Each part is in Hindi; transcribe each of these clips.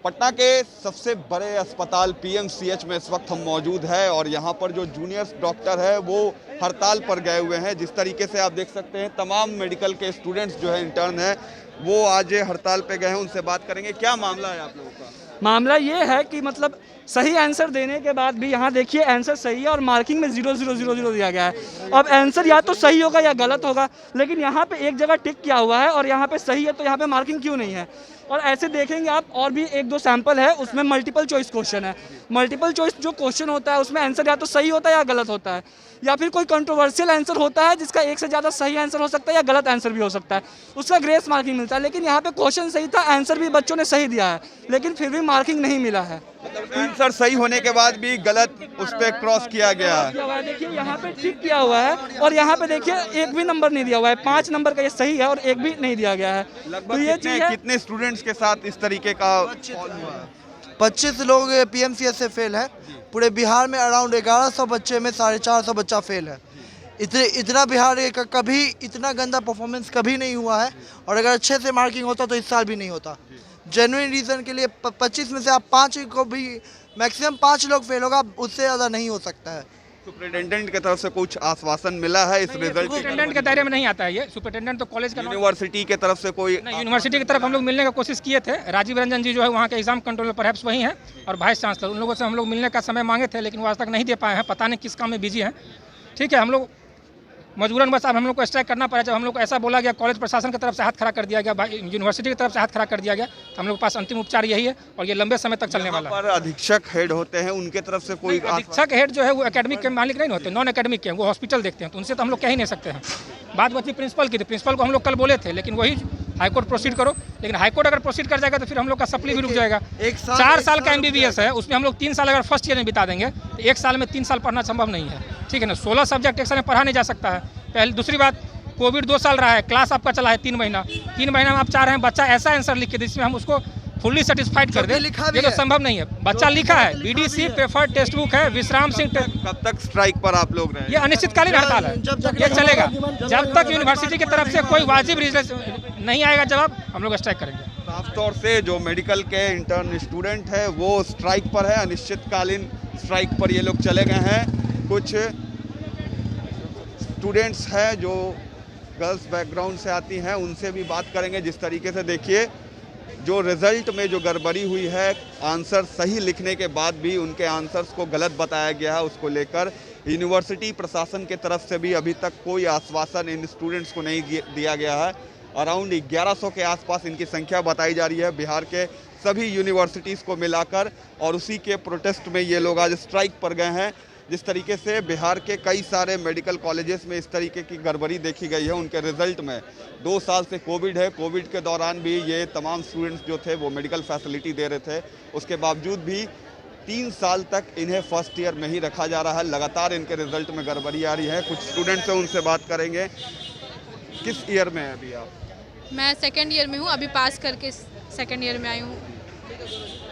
पटना के सबसे बड़े अस्पताल पीएमसीएच में इस वक्त हम मौजूद है और यहाँ पर जो जूनियर डॉक्टर है वो हड़ताल पर गए हुए हैं। जिस तरीके से आप देख सकते हैं तमाम मेडिकल के स्टूडेंट्स जो है इंटर्न है वो आज हड़ताल पे गए हैं। उनसे बात करेंगे। क्या मामला है आप लोगों का? मामला ये है कि मतलब सही आंसर देने के बाद भी यहाँ देखिए आंसर सही है और मार्किंग में 0 0 0 0 दिया गया है। अब आंसर या तो सही होगा या गलत होगा, लेकिन यहाँ पे एक जगह टिक किया हुआ है और यहाँ पे सही है, तो यहाँ पे मार्किंग क्यों नहीं है? और ऐसे देखेंगे आप और भी 1-2 सैंपल है, उसमें मल्टीपल चॉइस क्वेश्चन है। मल्टीपल चॉइस जो क्वेश्चन होता है उसमें आंसर या तो सही होता है या गलत होता है, या फिर कोई कंट्रोवर्शियल आंसर होता है जिसका एक से ज़्यादा सही आंसर हो सकता है या गलत आंसर भी हो सकता है, उसका ग्रेस मार्किंग मिलता है। लेकिन यहाँ पे क्वेश्चन सही था, आंसर भी बच्चों ने सही दिया है, लेकिन फिर भी मार्किंग नहीं मिला है। मतलब आंसर सही होने के बाद भी गलत उस पर क्रॉस किया गया है। देखिए यहाँ पे टिक किया हुआ है और यहाँ पे देखिए एक भी नंबर नहीं दिया हुआ है। 5 नंबर का ये सही है और एक भी नहीं दिया गया है। लगभग तो ये कितने स्टूडेंट्स के साथ इस तरीके का 25 लोग पीएमसीएच से फेल है। पूरे बिहार में अराउंड 1100 बच्चे में 450 बच्चा फेल है। इतना बिहार का कभी इतना गंदा परफॉर्मेंस कभी नहीं हुआ है, और अगर अच्छे से मार्किंग होता तो इस साल भी नहीं होता। जेन्युइन रीज़न के लिए 25 में से आप 5 को भी मैक्सिमम 5 लोग फेल होगा, उससे ज़्यादा नहीं हो सकता है। सुपरिटेंडेंट की तरफ से कुछ आश्वासन मिला है इस रिजल्ट? सुपरिटेंडेंट के दायरे में नहीं आता है ये। सुपरिटेंडेंट तो कॉलेज का, यूनिवर्सिटी की तरफ से कोई नहीं, यूनिवर्सिटी की तरफ हम लोग मिलने का कोशिश किए थे। राजीव रंजन जी जो है वहाँ के एग्जाम कंट्रोलर परहैप्स वही हैं, और वाइस चांसलर, उन लोगों से हम लोग मिलने का समय मांगे थे, लेकिन वो आज तक नहीं दे पाए हैं। पता नहीं किस काम में बिजी हैं। ठीक है, हम लोग मजबूरन बस अब हम लोग को स्ट्राइक करना पड़ा। जब हम लोग को ऐसा बोला गया, कॉलेज प्रशासन की तरफ से हाथ खड़ा कर दिया गया, यूनिवर्सिटी की तरफ से हाथ खड़ा कर दिया गया, तो हम लोग के पास अंतिम उपचार यही है और ये लंबे समय तक चलने वाला है। पर अधीक्षक हेड होते हैं, उनके तरफ से कोई अधीक्षक हेड जो है वो एकेडमिक के मालिक नहीं होते, नॉन एकेडमिक के, वो हॉस्पिटल देखते हैं, तो उनसे तो हम लोग कह ही नहीं सकते हैं। बात बची प्रिंसिपल की, तो प्रिंसिपल को हम लोग कल बोले थे, लेकिन वही हाईकोर्ट प्रोसीड करो। लेकिन हाईकोर्ट अगर प्रोसीड कर जाएगा तो फिर हम लोग का सप्ली भी रुक जाएगा। 4 साल का MBBS है, उसमें हम लोग 3 साल अगर फर्स्ट ईयर में बिता देंगे तो 1 साल में 3 साल पढ़ना संभव नहीं है। ठीक है ना, 16 सब्जेक्ट एक साल में पढ़ा नहीं जा सकता है। पहले दूसरी बात, कोविड 2 साल रहा है, क्लास आपका चला है 3 महीना। 3 महीना में आप चाह रहे हैं बच्चा ऐसा आंसर लिख के दे जिसमें हम उसको फुल्ली सेटिस्फाइड कर दे, ये तो संभव नहीं है। बच्चा लिखा है, BDC प्रेफर्ड टेक्स्ट बुक है, विश्राम सिंह। कब तक स्ट्राइक पर आप लोग रहे? ये अनिश्चितकालीन हड़ताल है, ये चलेगा जब तक यूनिवर्सिटी की तरफ से कोई वाजिब रीजन नहीं आएगा जवाब, हम लोग स्ट्राइक करेंगे। साफ तौर से जो मेडिकल के इंटर्न स्टूडेंट है वो स्ट्राइक पर है, अनिश्चितकालीन स्ट्राइक पर ये लोग चले गए हैं। कुछ स्टूडेंट्स हैं जो गर्ल्स बैकग्राउंड से आती हैं, उनसे भी बात करेंगे। जिस तरीके से देखिए जो रिज़ल्ट में जो गड़बड़ी हुई है, आंसर सही लिखने के बाद भी उनके आंसर्स को गलत बताया गया है, उसको लेकर यूनिवर्सिटी प्रशासन के तरफ से भी अभी तक कोई आश्वासन इन स्टूडेंट्स को नहीं दिया गया है। अराउंड 1100 के आसपास इनकी संख्या बताई जा रही है बिहार के सभी यूनिवर्सिटीज़ को मिलाकर, और उसी के प्रोटेस्ट में ये लोग आज स्ट्राइक पर गए हैं। जिस तरीके से बिहार के कई सारे मेडिकल कॉलेजेस में इस तरीके की गड़बड़ी देखी गई है उनके रिजल्ट में। 2 साल से कोविड है, कोविड के दौरान भी ये तमाम स्टूडेंट्स जो थे वो मेडिकल फैसिलिटी दे रहे थे, उसके बावजूद भी 3 साल तक इन्हें फर्स्ट ईयर में ही रखा जा रहा है। लगातार इनके रिजल्ट में गड़बड़ी आ रही है। कुछ स्टूडेंट्स हैं, उनसे बात करेंगे। किस ईयर में है अभी आप? मैं 2nd ईयर में हूँ, अभी पास करके 2nd ईयर में आई हूँ।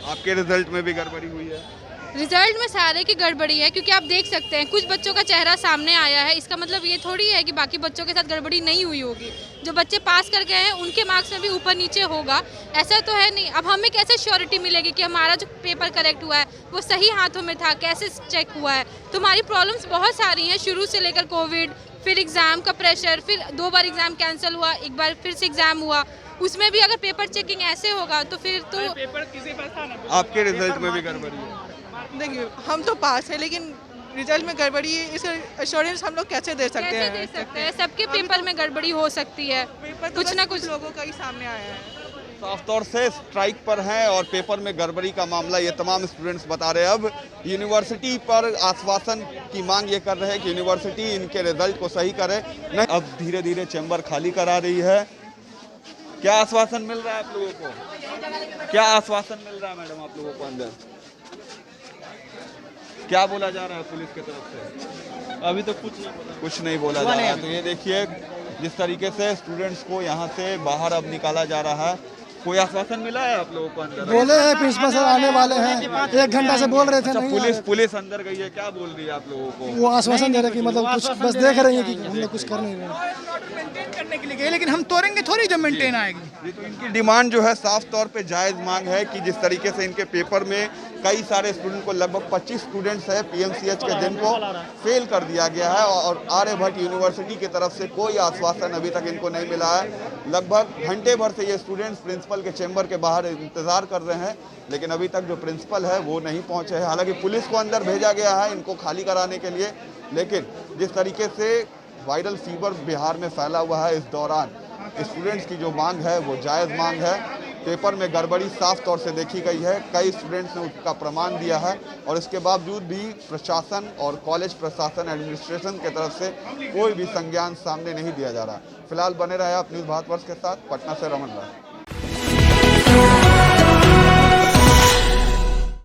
आपके रिजल्ट में भी गड़बड़ी हुई है? रिजल्ट में सारे की गड़बड़ी है, क्योंकि आप देख सकते हैं कुछ बच्चों का चेहरा सामने आया है, इसका मतलब ये थोड़ी है कि बाकी बच्चों के साथ गड़बड़ी नहीं हुई होगी। जो बच्चे पास कर गए हैं उनके मार्क्स में भी ऊपर नीचे होगा, ऐसा तो है नहीं। अब हमें कैसे श्योरिटी मिलेगी कि हमारा जो पेपर करेक्ट हुआ है वो सही हाथों में था, कैसे चेक हुआ है? तो हमारी प्रॉब्लम्स बहुत सारी हैं, शुरू से लेकर कोविड, फिर एग्ज़ाम का प्रेशर, फिर 2 बार एग्ज़ाम कैंसिल हुआ, एक बार फिर से एग्ज़ाम हुआ, उसमें भी अगर पेपर चेकिंग ऐसे होगा तो फिर तो पेपर किसी पास था ना। आपके रिजल्ट में भी गड़बड़ी है? देखिए हम तो पास है, लेकिन रिजल्ट में गड़बड़ी है, इसका एश्योरेंस हम लोग कैसे दे सकते हैं? कैसे दे सकते हैं? सबके पेपर में गड़बड़ी हो सकती है, कुछ ना कुछ लोगों का ही सामने आया है। साफ तौर से स्ट्राइक पर हैं और पेपर में गड़बड़ी का मामला ये तमाम स्टूडेंट्स बता रहे हैं। अब यूनिवर्सिटी पर आश्वासन की मांग ये कर रहे हैं कि यूनिवर्सिटी इनके रिजल्ट को सही करे। नहीं, अब धीरे धीरे चैम्बर खाली करा रही है। क्या आश्वासन मिल रहा है आप लोगों को? क्या आश्वासन मिल रहा है मैडम आप लोगों को? अंदर क्या बोला जा रहा है पुलिस की तरफ से? अभी तो कुछ नहीं बोला जा रहा है। तो ये देखिए जिस तरीके से स्टूडेंट्स को यहाँ से बाहर अब निकाला जा रहा है। कोई आश्वासन मिला है आप लोगों को अंदर? बोले हैं प्रिंसिपल सर आने वाले हैं, 1 घंटा से बोल रहे थे। अच्छा, पुलिस अंदर गई है, क्या बोल रही है आप लोगों को? वो आश्वासन दे रहे कि मतलब कुछ बस देख रहे हैं कि हम लोग कुछ कर नहीं रहे। करने के लिए गए, लेकिन हम तोड़ेंगे थोड़ी जब मेंटेन आएगी। जी, तो इनकी डिमांड जो है साफ तौर पे जायज़ मांग है कि जिस तरीके से इनके पेपर में कई सारे स्टूडेंट को, लगभग 25 स्टूडेंट्स है पीएमसीएच के, जिनको फेल कर दिया गया है और आर्यभट्ट यूनिवर्सिटी की तरफ से कोई आश्वासन अभी तक इनको नहीं मिला है। लगभग घंटे भर से ये स्टूडेंट्स प्रिंसिपल के चैम्बर के बाहर इंतज़ार कर रहे हैं, लेकिन अभी तक जो प्रिंसिपल है वो नहीं पहुंचे हैं। हालांकि पुलिस को अंदर भेजा गया है इनको खाली कराने के लिए, लेकिन जिस तरीके से वायरल फीवर बिहार में फैला हुआ है, इस दौरान स्टूडेंट्स की जो मांग है वो जायज़ मांग है। पेपर में गड़बड़ी साफ तौर से देखी गई है, कई स्टूडेंट्स ने उसका प्रमाण दिया है और इसके बावजूद भी प्रशासन और कॉलेज प्रशासन एडमिनिस्ट्रेशन की तरफ से कोई भी संज्ञान सामने नहीं दिया जा रहा। फिलहाल बने रहे आप न्यूज़ भारतवर्ष के साथ। पटना से रमन लाल।